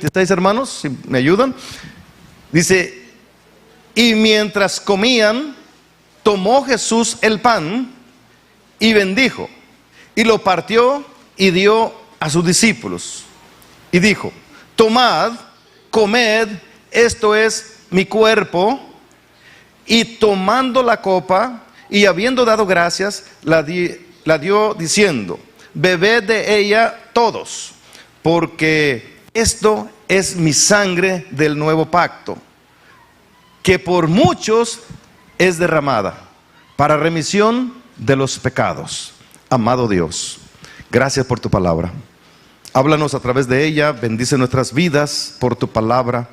26, hermanos, si me ayudan. Dice, y mientras comían, tomó Jesús el pan y bendijo, y lo partió y dio a sus discípulos. Y dijo, tomad, comed, esto es mi cuerpo. Y tomando la copa, y habiendo dado gracias, la dio diciendo, bebed de ella todos, porque esto es mi sangre del nuevo pacto, que por muchos es derramada para remisión de los pecados. Amado Dios, gracias por tu palabra. Háblanos a través de ella, bendice nuestras vidas por tu palabra.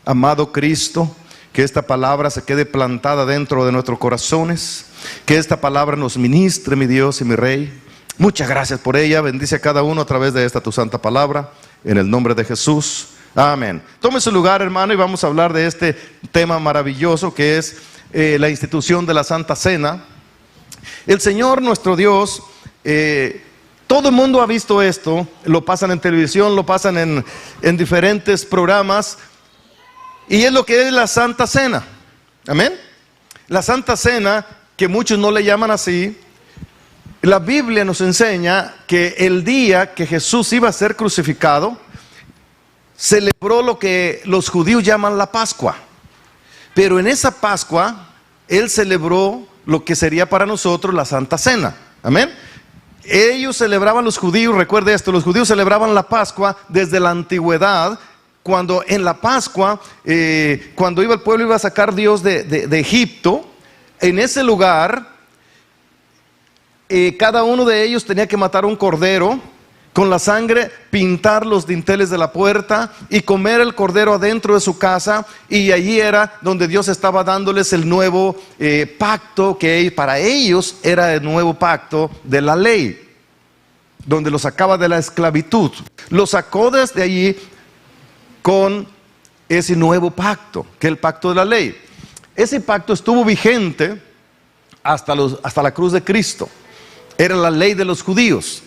Amado Cristo, que esta palabra se quede plantada dentro de nuestros corazones, que esta palabra nos ministre, mi Dios y mi Rey. Muchas gracias por ella. Bendice a cada uno a través de esta tu santa palabra, en el nombre de Jesús. Amén. Tome su lugar, hermano, y vamos a hablar de este tema maravilloso que es la institución de la Santa Cena. El Señor nuestro Dios, todo el mundo ha visto esto, lo pasan en televisión, lo pasan en diferentes programas, y es lo que es la Santa Cena. Amén. La Santa Cena, que muchos no le llaman así, la Biblia nos enseña que el día que Jesús iba a ser crucificado, celebró lo que los judíos llaman la Pascua. Pero en esa Pascua, Él celebró lo que sería para nosotros la Santa Cena. Amén. Ellos celebraban, los judíos, recuerde esto, los judíos celebraban la Pascua desde la antigüedad, cuando en la Pascua, cuando el pueblo iba a sacar Dios de Egipto, en ese lugar, cada uno de ellos tenía que matar un cordero, con la sangre pintar los dinteles de la puerta y comer el cordero adentro de su casa, y allí era donde Dios estaba dándoles el nuevo pacto, que para ellos era el nuevo pacto de la ley, donde los sacaba de la esclavitud. Los sacó desde allí con ese nuevo pacto, que es el pacto de la ley. Ese pacto estuvo vigente hasta la cruz de Cristo. Era la ley de los judíos.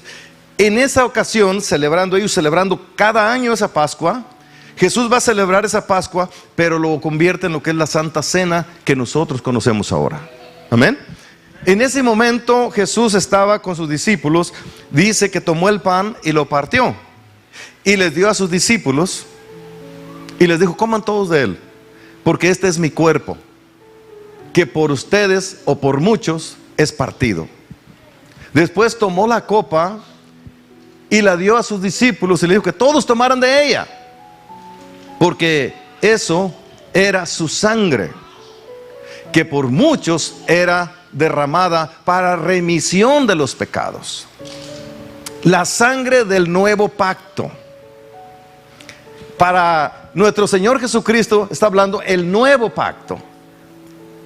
En esa ocasión, celebrando cada año esa Pascua, Jesús va a celebrar esa Pascua, pero lo convierte en lo que es la Santa Cena que nosotros conocemos ahora. Amén. En ese momento Jesús estaba con sus discípulos. Dice que tomó el pan y lo partió, y les dio a sus discípulos, y les dijo, coman todos de él, porque este es mi cuerpo, que por ustedes o por muchos es partido. Después tomó la copa y la dio a sus discípulos y le dijo que todos tomaran de ella, porque eso era su sangre, que por muchos era derramada para remisión de los pecados. La sangre del nuevo pacto. Para nuestro Señor Jesucristo está hablando el nuevo pacto.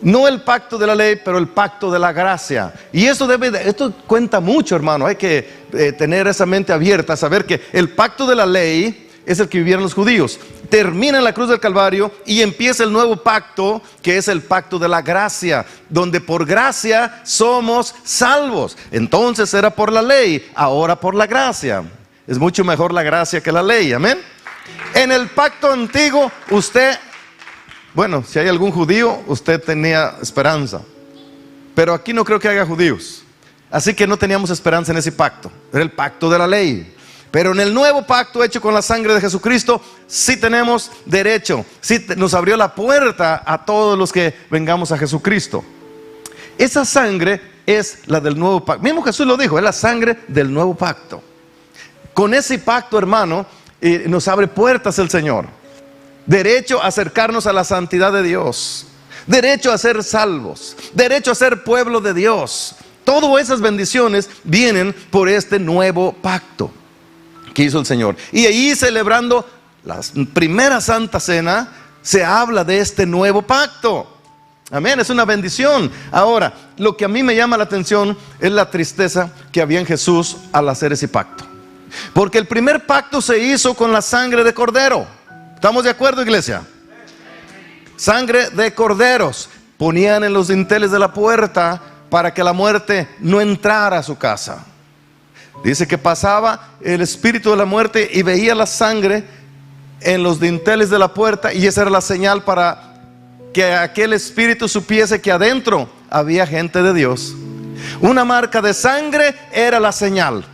No el pacto de la ley, pero el pacto de la gracia. Y esto cuenta mucho, hermano. Hay que tener esa mente abierta, saber que el pacto de la ley es el que vivieron los judíos. Termina en la cruz del Calvario y empieza el nuevo pacto, que es el pacto de la gracia, donde por gracia somos salvos. Entonces era por la ley, ahora por la gracia. Es mucho mejor la gracia que la ley, amén. En el pacto antiguo, bueno, si hay algún judío, usted tenía esperanza. Pero aquí no creo que haya judíos. Así que no teníamos esperanza en ese pacto. Era el pacto de la ley. Pero en el nuevo pacto hecho con la sangre de Jesucristo, sí tenemos derecho. Sí nos abrió la puerta a todos los que vengamos a Jesucristo. Esa sangre es la del nuevo pacto. Mismo Jesús lo dijo, es la sangre del nuevo pacto. Con ese pacto, hermano, nos abre puertas el Señor. Derecho a acercarnos a la santidad de Dios, derecho a ser salvos, derecho a ser pueblo de Dios. Todas esas bendiciones vienen por este nuevo pacto que hizo el Señor. Y ahí, celebrando la primera Santa Cena, se habla de este nuevo pacto. Amén, es una bendición. Ahora, lo que a mí me llama la atención es la tristeza que había en Jesús al hacer ese pacto. Porque el primer pacto se hizo con la sangre de cordero. ¿Estamos de acuerdo, iglesia? Sangre de corderos. Ponían en los dinteles de la puerta para que la muerte no entrara a su casa. Dice que pasaba el espíritu de la muerte y veía la sangre en los dinteles de la puerta, y esa era la señal para que aquel espíritu supiese que adentro había gente de Dios. Una marca de sangre era la señal.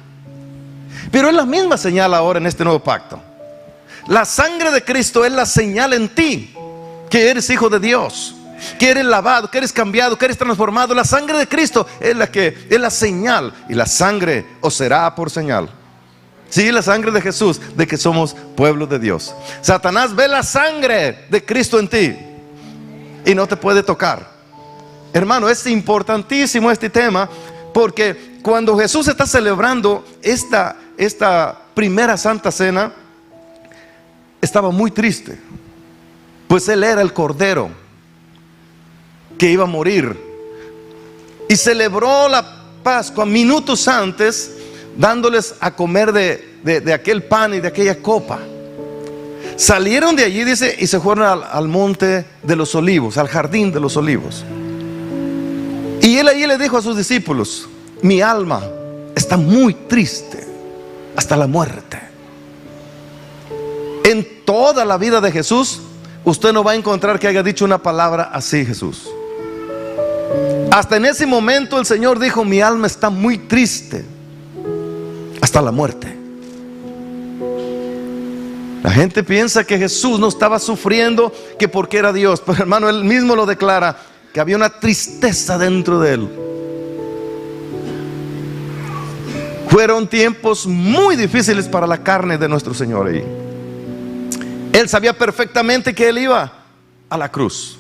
Pero es la misma señal ahora en este nuevo pacto. La sangre de Cristo es la señal en ti que eres hijo de Dios, que eres lavado, que eres cambiado, que eres transformado. La sangre de Cristo es la señal, y la sangre os será por señal. Sí, la sangre de Jesús, de que somos pueblo de Dios. Satanás ve la sangre de Cristo en ti y no te puede tocar. Hermano, es importantísimo este tema, porque cuando Jesús está celebrando esta primera Santa Cena, estaba muy triste, pues Él era el Cordero que iba a morir, y celebró la Pascua minutos antes, dándoles a comer de aquel pan y de aquella copa. Salieron de allí, dice, y se fueron al monte de los olivos, al jardín de los olivos. Y Él allí le dijo a sus discípulos: mi alma está muy triste hasta la muerte. En toda la vida de Jesús, usted no va a encontrar que haya dicho una palabra así, Jesús. Hasta en ese momento el Señor dijo: mi alma está muy triste hasta la muerte. La gente piensa que Jesús no estaba sufriendo, que porque era Dios, pero hermano, Él mismo lo declara, que había una tristeza dentro de Él. Fueron tiempos muy difíciles para la carne de nuestro Señor ahí. Él sabía perfectamente que Él iba a la cruz.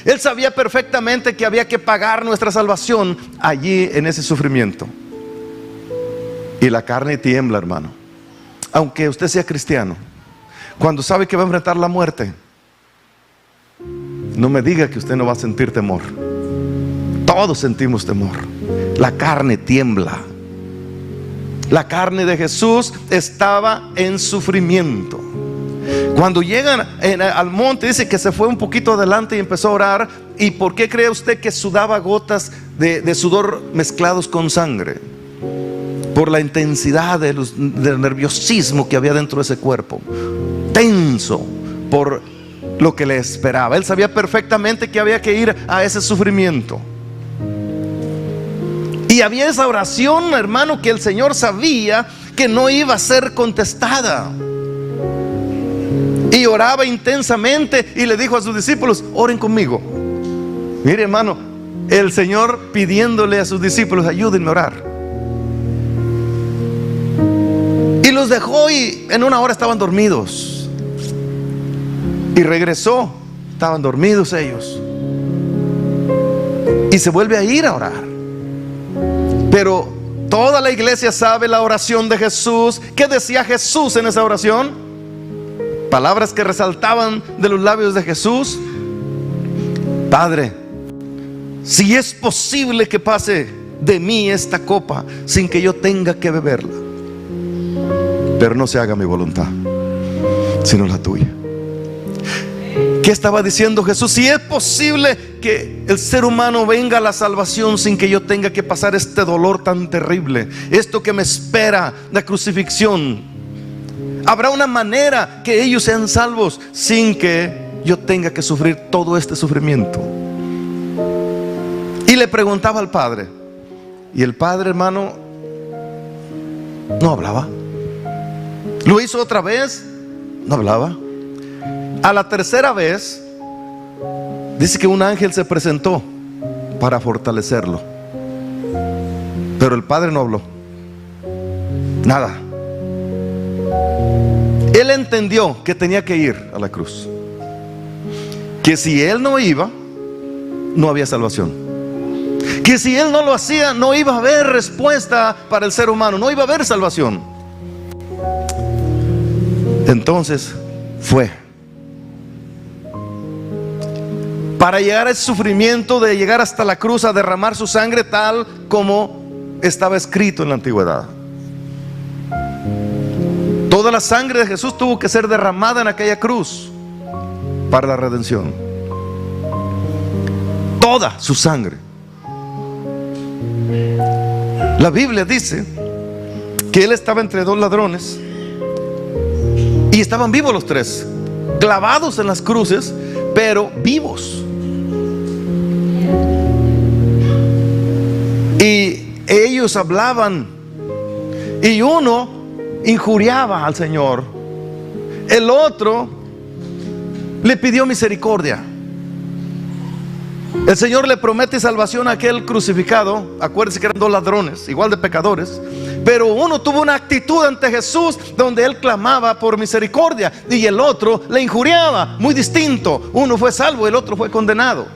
Él sabía perfectamente que había que pagar nuestra salvación allí en ese sufrimiento. Y la carne tiembla, hermano. Aunque usted sea cristiano, cuando sabe que va a enfrentar la muerte, no me diga que usted no va a sentir temor. Todos sentimos temor. La carne tiembla. La carne de Jesús estaba en sufrimiento. Cuando llegan al monte, dice que se fue un poquito adelante y empezó a orar. ¿Y por qué cree usted que sudaba gotas de sudor mezclados con sangre? Por la intensidad del nerviosismo que había dentro de ese cuerpo, tenso por lo que le esperaba. Él sabía perfectamente que había que ir a ese sufrimiento. Y había esa oración, hermano, que el Señor sabía que no iba a ser contestada. Y oraba intensamente y le dijo a sus discípulos: oren conmigo. Mire, hermano, el Señor pidiéndole a sus discípulos: ayúdenme a orar. Y los dejó, y en una hora estaban dormidos. Y regresó, estaban dormidos ellos. Y se vuelve a ir a orar. Pero toda la iglesia sabe la oración de Jesús. ¿Qué decía Jesús en esa oración? Palabras que resaltaban de los labios de Jesús: Padre, si es posible que pase de mí esta copa sin que yo tenga que beberla, pero no se haga mi voluntad, sino la tuya. ¿Qué estaba diciendo Jesús? Si es posible que el ser humano venga a la salvación sin que yo tenga que pasar este dolor tan terrible, esto que me espera, la crucifixión, habrá una manera que ellos sean salvos sin que yo tenga que sufrir todo este sufrimiento. Y le preguntaba al Padre, y el Padre, hermano, no hablaba. Lo hizo otra vez, no hablaba. A la tercera vez, dice que un ángel se presentó para fortalecerlo, pero el Padre no habló, nada. Él entendió que tenía que ir a la cruz, que si él no iba, no había salvación, que si él no lo hacía, no iba a haber respuesta para el ser humano, no iba a haber salvación. Entonces fue. Para llegar a ese sufrimiento de llegar hasta la cruz a derramar su sangre, tal como estaba escrito en la antigüedad. Toda la sangre de Jesús tuvo que ser derramada en aquella cruz para la redención. Toda su sangre. La Biblia dice que Él estaba entre dos ladrones, Y estaban vivos los tres, clavados en las cruces, pero vivos. Y ellos hablaban, y uno injuriaba al Señor, el otro le pidió misericordia. El Señor le promete salvación a aquel crucificado. Acuérdense que eran dos ladrones, igual de pecadores, pero uno tuvo una actitud ante Jesús donde él clamaba por misericordia, y el otro le injuriaba. Muy distinto. Uno fue salvo, el otro fue condenado.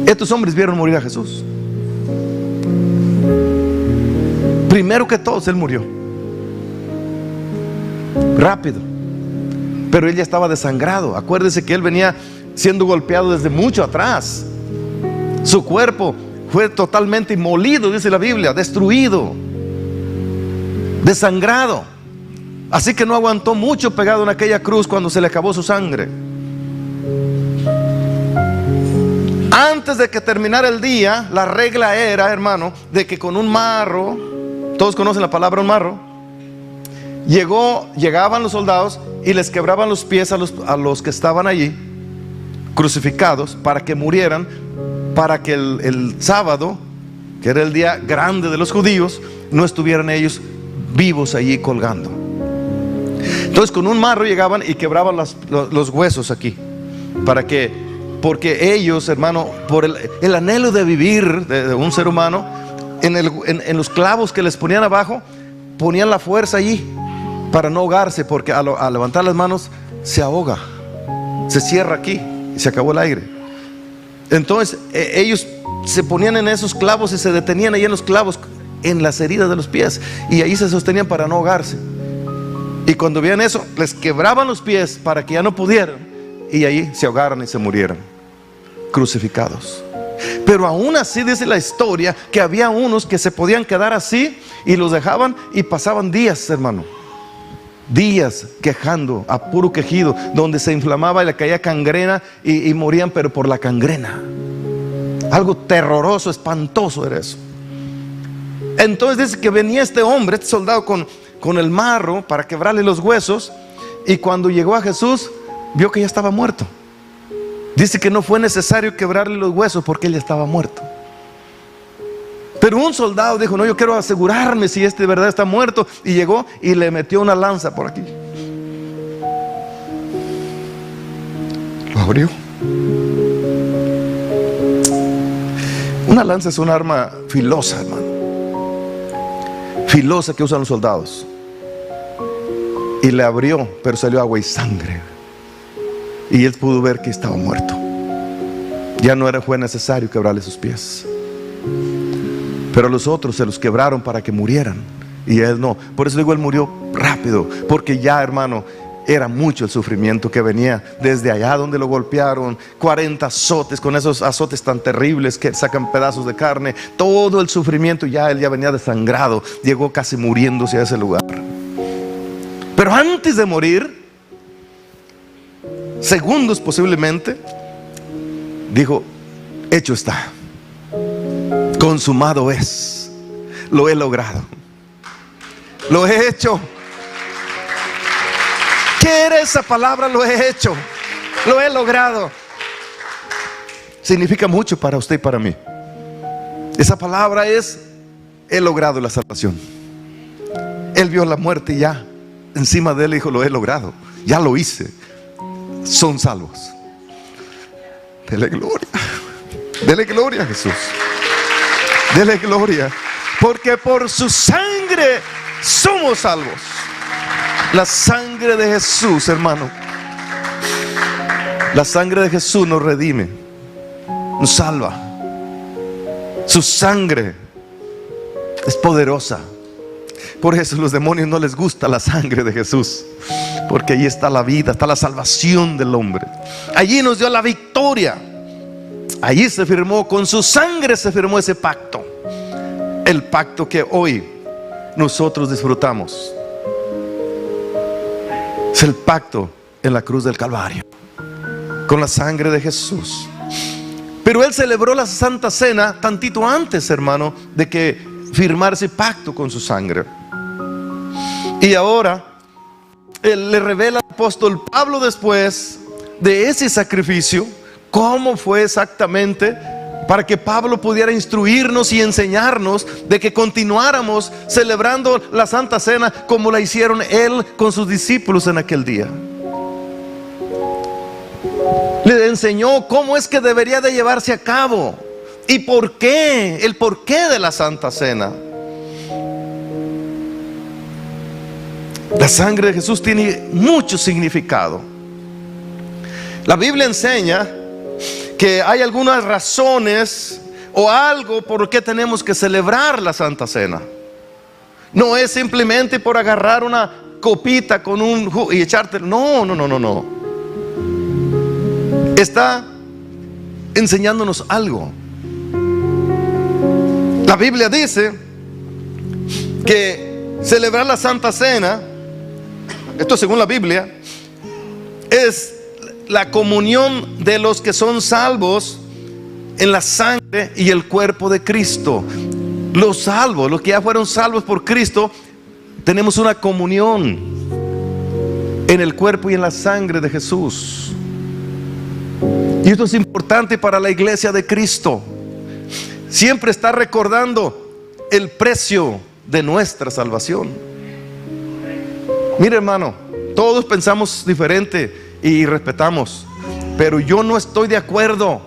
Estos hombres vieron morir a Jesús. Primero que todos, él murió rápido, pero él ya estaba desangrado. Acuérdense que él venía siendo golpeado desde mucho atrás. Su cuerpo fue totalmente molido, dice la Biblia, destruido, desangrado. Así que no aguantó mucho pegado en aquella cruz cuando se le acabó su sangre. Antes de que terminara el día, la regla era, hermano, de que con un marro, todos conocen la palabra un marro, llegaban los soldados y les quebraban los pies a los que estaban allí crucificados, para que murieran, para que el sábado, que era el día grande de los judíos, no estuvieran ellos vivos allí colgando. Entonces con un marro llegaban y quebraban los huesos aquí, porque ellos, hermano, por el anhelo de vivir de un ser humano, en los clavos que les ponían abajo, ponían la fuerza allí para no ahogarse, porque al levantar las manos se ahoga, se cierra aquí y se acabó el aire. Entonces ellos se ponían en esos clavos y se detenían ahí en los clavos, en las heridas de los pies, y ahí se sostenían para no ahogarse. Y cuando veían eso, les quebraban los pies para que ya no pudieran, y ahí se ahogaran y se murieran crucificados. Pero aún así dice la historia que había unos que se podían quedar así y los dejaban, y pasaban días, hermano, días quejando, a puro quejido, donde se inflamaba y le caía cangrena, y morían, pero por la cangrena. Algo terroroso, espantoso era eso. Entonces dice que venía este hombre, este soldado, con el marro para quebrarle los huesos, y cuando llegó a Jesús vio que ya estaba muerto. Dice que no fue necesario quebrarle los huesos porque él ya estaba muerto. Pero un soldado dijo: no, yo quiero asegurarme si este de verdad está muerto, y llegó y le metió una lanza por aquí. Lo abrió. Una lanza es un arma filosa, hermano, filosa, que usan los soldados. Y le abrió, pero salió agua y sangre, y él pudo ver que estaba muerto. Ya no fue necesario quebrarle sus pies. Pero los otros se los quebraron para que murieran, y él no. Por eso digo, él murió rápido, porque ya, hermano, era mucho el sufrimiento que venía desde allá donde lo golpearon. 40 azotes, con esos azotes tan terribles que sacan pedazos de carne. Todo el sufrimiento, ya él ya venía desangrado, llegó casi muriéndose a ese lugar. Pero antes de morir, segundos posiblemente, dijo: hecho está, consumado es, lo he logrado, lo he hecho. ¿Qué era esa palabra? Lo he hecho, lo he logrado. Significa mucho para usted y para mí. Esa palabra es: he logrado la salvación. Él vio la muerte y ya encima de él dijo: lo he logrado, ya lo hice, son salvos. Dele gloria a Jesús, dele gloria, porque por su sangre somos salvos. La sangre de Jesús, hermano, la sangre de Jesús nos redime, nos salva. Su sangre es poderosa. Por eso a los demonios no les gusta la sangre de Jesús, porque allí está la vida, está la salvación del hombre. Allí nos dio la victoria. Allí se firmó, con su sangre se firmó ese pacto, el pacto que hoy nosotros disfrutamos. Es el pacto en la cruz del Calvario, con la sangre de Jesús. Pero él celebró la Santa Cena tantito antes, hermano, de que firmar ese pacto con su sangre. Y ahora le revela al apóstol Pablo después de ese sacrificio, cómo fue exactamente, para que Pablo pudiera instruirnos y enseñarnos de que continuáramos celebrando la Santa Cena como la hicieron él con sus discípulos en aquel día. Le enseñó cómo es que debería de llevarse a cabo y por qué, el porqué de la Santa Cena. La sangre de Jesús tiene mucho significado. La Biblia enseña que hay algunas razones o algo por qué tenemos que celebrar la Santa Cena. No es simplemente por agarrar una copita con un jugo y echarte. No. Está enseñándonos algo. La Biblia dice que celebrar la Santa Cena, esto según la Biblia, es la comunión de los que son salvos en la sangre y el cuerpo de Cristo. Los salvos, los que ya fueron salvos por Cristo, tenemos una comunión en el cuerpo y en la sangre de Jesús. Y esto es importante para la iglesia de Cristo. Siempre está recordando el precio de nuestra salvación. Mire, hermano, todos pensamos diferente y respetamos, pero yo no estoy de acuerdo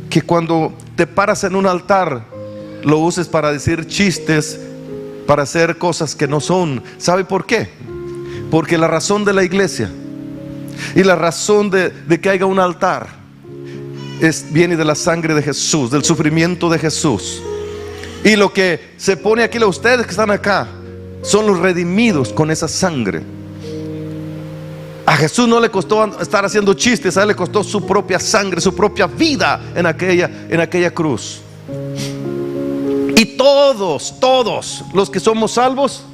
que cuando te paras en un altar lo uses para decir chistes, para hacer cosas que no son. ¿Sabe por qué? Porque la razón de la iglesia y la razón de que haya un altar viene de la sangre de Jesús, del sufrimiento de Jesús. Y lo que se pone aquí, ustedes que están acá, son los redimidos con esa sangre. A Jesús no le costó estar haciendo chistes, a él le costó su propia sangre, su propia vida en aquella cruz. Y todos los que somos salvos,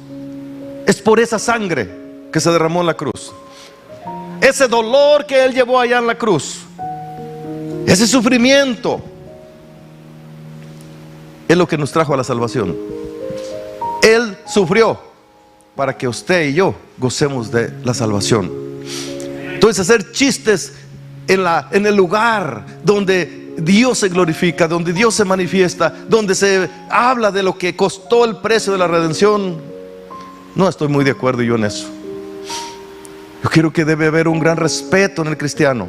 es por esa sangre que se derramó en la cruz. Ese dolor que él llevó allá en la cruz, ese sufrimiento, es lo que nos trajo a la salvación. Él sufrió para que usted y yo gocemos de la salvación. Entonces, hacer chistes en el lugar donde Dios se glorifica, donde Dios se manifiesta, donde se habla de lo que costó el precio de la redención, no estoy muy de acuerdo yo en eso. Yo quiero que debe haber un gran respeto en el cristiano,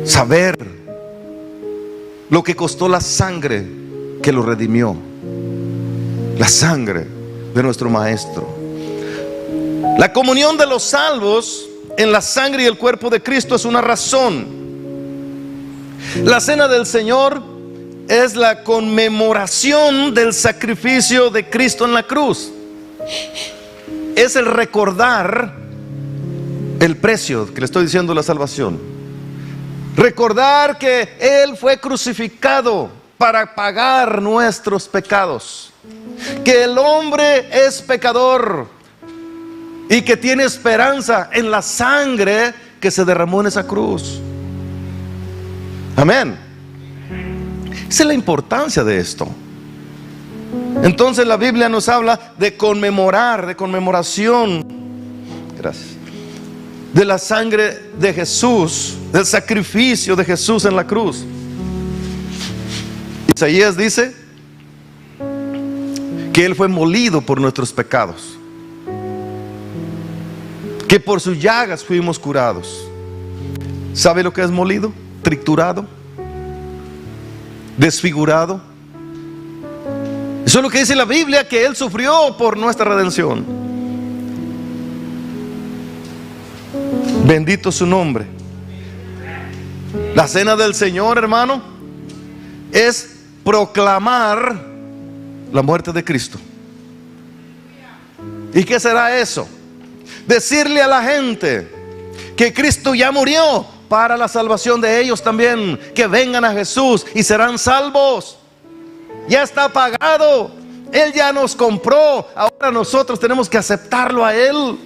saber lo que costó la sangre que lo redimió, la sangre de nuestro Maestro. La comunión de los salvos en la sangre y el cuerpo de Cristo es una razón. La cena del Señor es la conmemoración del sacrificio de Cristo en la cruz. Es el recordar el precio que le estoy diciendo de la salvación. Recordar que Él fue crucificado para pagar nuestros pecados, que el hombre es pecador y que tiene esperanza en la sangre que se derramó en esa cruz. Amén. Esa es la importancia de esto. Entonces la Biblia nos habla de conmemorar, de conmemoración, gracias, de la sangre de Jesús, del sacrificio de Jesús en la cruz. Isaías dice que Él fue molido por nuestros pecados, que por sus llagas fuimos curados. ¿Sabe lo que es molido? Triturado, desfigurado. Eso es lo que dice la Biblia, que Él sufrió por nuestra redención. Bendito su nombre. La cena del Señor, hermano, es proclamar la muerte de Cristo. ¿Y qué será eso? Decirle a la gente que Cristo ya murió para la salvación de ellos también, que vengan a Jesús y serán salvos. Ya está pagado, Él ya nos compró, ahora nosotros tenemos que aceptarlo a Él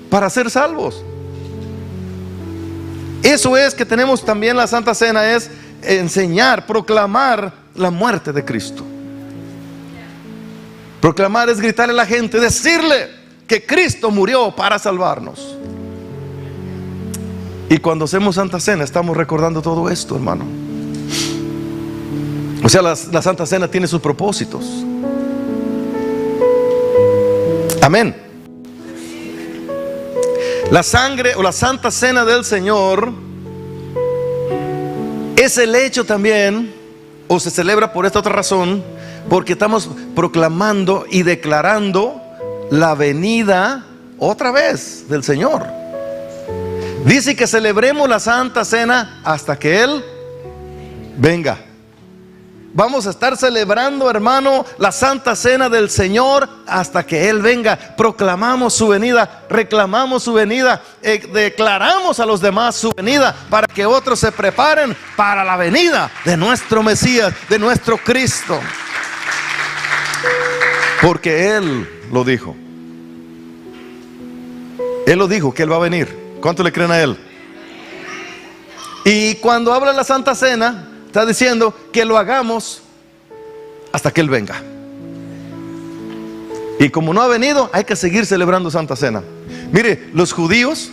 para ser salvos. Eso es que tenemos también la Santa Cena, es enseñar, proclamar la muerte de Cristo. Proclamar es gritarle a la gente, decirle que Cristo murió para salvarnos. Y cuando hacemos Santa Cena estamos recordando todo esto, hermano. O sea, la Santa Cena tiene sus propósitos. Amén. La sangre o la Santa Cena del Señor es el hecho también, o se celebra por esta otra razón, porque estamos proclamando y declarando la venida otra vez del Señor. Dice que celebremos la Santa Cena hasta que Él venga. Vamos a estar celebrando, hermano, la Santa Cena del Señor hasta que Él venga. Proclamamos su venida, reclamamos su venida, declaramos a los demás su venida, para que otros se preparen para la venida de nuestro Mesías, de nuestro Cristo. Porque Él lo dijo. Él lo dijo, que Él va a venir. ¿Cuánto le creen a Él? Y cuando habla la Santa Cena, está diciendo que lo hagamos hasta que Él venga. Y como no ha venido, hay que seguir celebrando Santa Cena. Mire, los judíos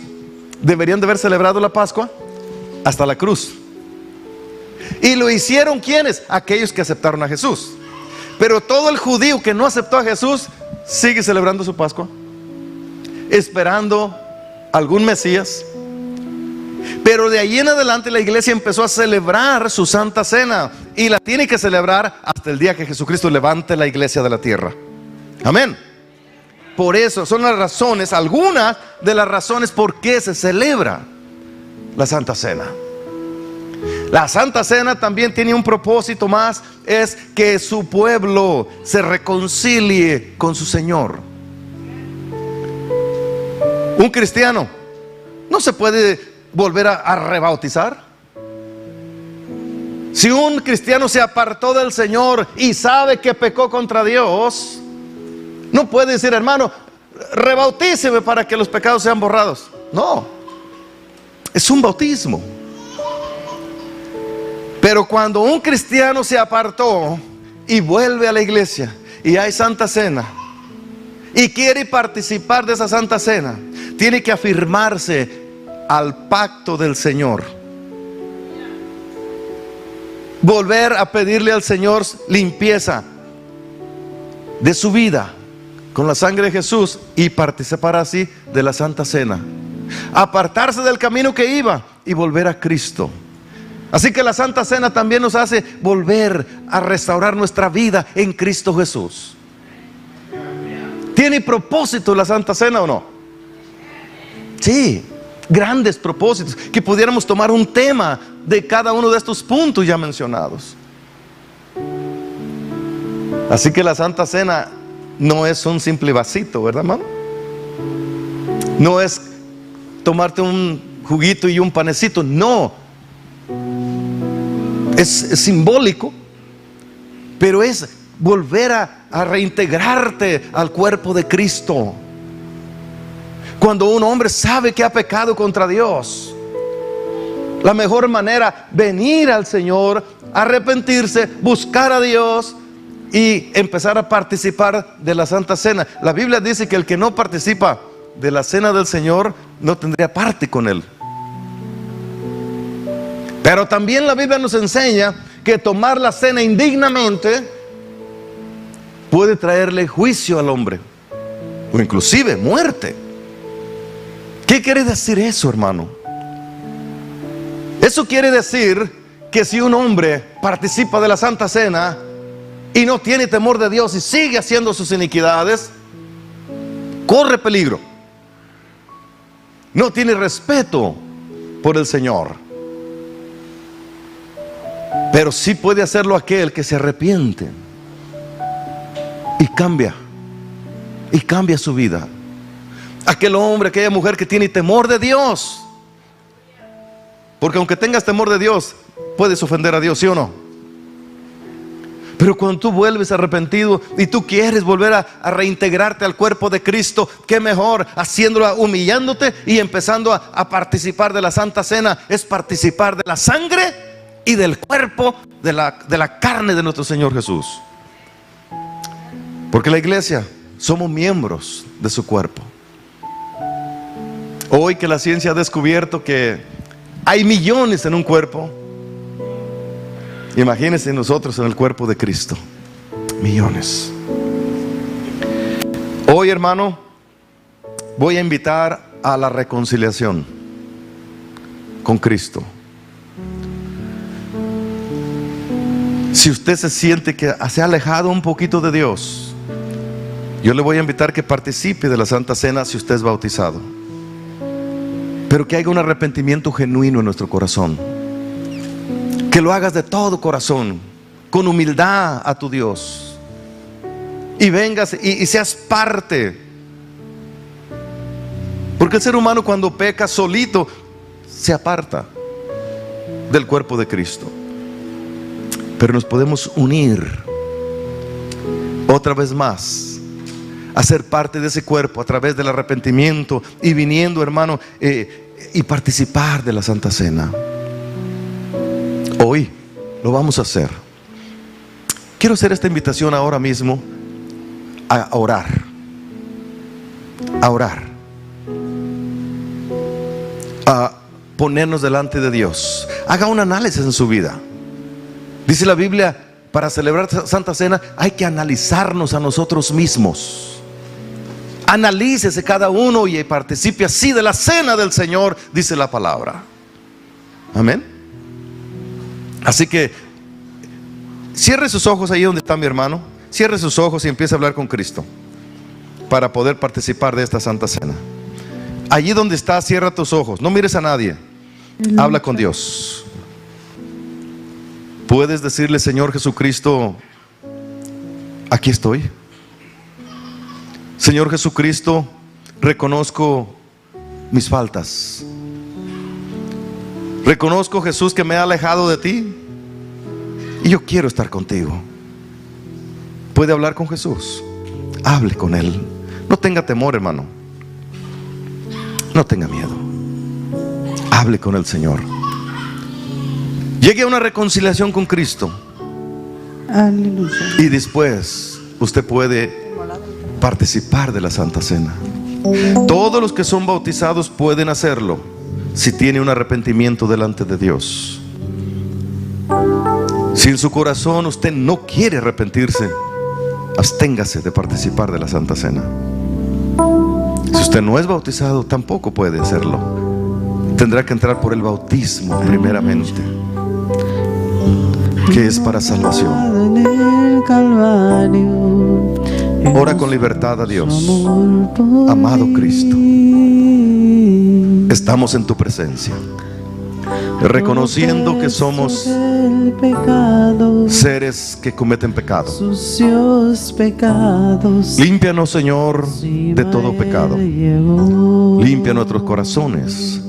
deberían de haber celebrado la Pascua hasta la cruz. Y lo hicieron ¿quiénes? Aquellos que aceptaron a Jesús. Pero todo el judío que no aceptó a Jesús sigue celebrando su Pascua, esperando algún Mesías. Pero de ahí en adelante la iglesia empezó a celebrar su Santa Cena, y la tiene que celebrar hasta el día que Jesucristo levante la iglesia de la tierra. Amén. Por eso son las razones, algunas de las razones por qué se celebra la Santa Cena. La Santa Cena también tiene un propósito más, es que su pueblo se reconcilie con su Señor. Un cristiano no se puede volver a rebautizar. Si un cristiano se apartó del Señor y sabe que pecó contra Dios, no puede decir, hermano, rebautíceme para que los pecados sean borrados. No, es un bautismo. Pero cuando un cristiano se apartó y vuelve a la iglesia y hay Santa Cena y quiere participar de esa Santa Cena, tiene que afirmarse al pacto del Señor, volver a pedirle al Señor limpieza de su vida con la sangre de Jesús y participar así de la Santa Cena, apartarse del camino que iba y volver a Cristo. Así que la Santa Cena también nos hace volver a restaurar nuestra vida en Cristo Jesús. ¿Tiene propósito la Santa Cena o no? Sí, grandes propósitos, que pudiéramos tomar un tema de cada uno de estos puntos ya mencionados. Así que la Santa Cena no es un simple vasito, ¿verdad, hermano? No es tomarte un juguito y un panecito, no. Es simbólico, pero es volver a reintegrarte al cuerpo de Cristo. Cuando un hombre sabe que ha pecado contra Dios, la mejor manera, venir al Señor, arrepentirse, buscar a Dios y empezar a participar de la Santa Cena. La Biblia dice que el que no participa de la Cena del Señor no tendría parte con Él. Pero también la Biblia nos enseña que tomar la cena indignamente puede traerle juicio al hombre, o inclusive muerte. ¿Qué quiere decir eso, hermano? Eso quiere decir que si un hombre participa de la Santa Cena y no tiene temor de Dios y sigue haciendo sus iniquidades, corre peligro. No tiene respeto por el Señor. Pero sí puede hacerlo aquel que se arrepiente y cambia su vida. Aquel hombre, aquella mujer que tiene temor de Dios. Porque aunque tengas temor de Dios, puedes ofender a Dios, ¿sí o no? Pero cuando tú vuelves arrepentido y tú quieres volver a reintegrarte al cuerpo de Cristo, qué mejor haciéndolo, humillándote y empezando a participar de la Santa Cena. Es participar de la sangre y del cuerpo, de la carne de nuestro Señor Jesús. Porque la iglesia somos miembros de su cuerpo. Hoy que la ciencia ha descubierto que hay millones en un cuerpo, imagínense nosotros en el cuerpo de Cristo. Millones. Hoy, hermano, voy a invitar a la reconciliación con Cristo. Si usted se siente que se ha alejado un poquito de Dios, yo le voy a invitar que participe de la Santa Cena si usted es bautizado, pero que haya un arrepentimiento genuino en nuestro corazón, que lo hagas de todo corazón, con humildad a tu Dios, y vengas y seas parte, porque el ser humano cuando peca solito se aparta del cuerpo de Cristo. Pero nos podemos unir otra vez más a ser parte de ese cuerpo a través del arrepentimiento y viniendo, hermano, y participar de la Santa Cena. Hoy lo vamos a hacer. Quiero hacer esta invitación ahora mismo a orar. A orar. A ponernos delante de Dios. Haga un análisis en su vida. Dice la Biblia, para celebrar Santa Cena hay que analizarnos a nosotros mismos. Analícese cada uno y participe así de la cena del Señor, dice la palabra. Amén. Así que cierre sus ojos ahí donde está mi hermano. Cierre sus ojos y empiece a hablar con Cristo para poder participar de esta Santa Cena. Allí donde está, cierra tus ojos. No mires a nadie. Habla con Dios. Puedes decirle: Señor Jesucristo, aquí estoy. Señor Jesucristo, reconozco mis faltas. Reconozco, Jesús, que me he alejado de ti y yo quiero estar contigo. Puede hablar con Jesús. Hable con Él. No tenga temor, hermano. No tenga miedo. Hable con el Señor. Llegue a una reconciliación con Cristo. Aleluya. Y después usted puede participar de la Santa Cena. Todos los que son bautizados pueden hacerlo si tiene un arrepentimiento delante de Dios. Si en su corazón usted no quiere arrepentirse, absténgase de participar de la Santa Cena. Si usted no es bautizado, tampoco puede hacerlo. Tendrá que entrar por el bautismo primeramente, que es para salvación. Ora con libertad a Dios. Amado Cristo, estamos en tu presencia, reconociendo que somos seres que cometen pecado. Límpianos, Señor, de todo pecado. Limpia nuestros corazones.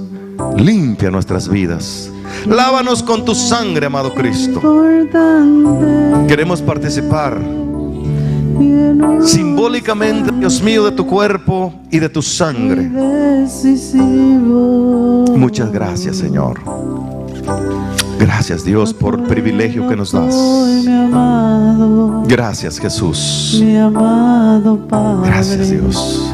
Limpia nuestras vidas. Lávanos con tu sangre, amado Cristo. Queremos participar simbólicamente, Dios mío, de tu cuerpo y de tu sangre. Muchas gracias, Señor. Gracias, Dios, por el privilegio que nos das. Gracias, Jesús. Gracias, Dios.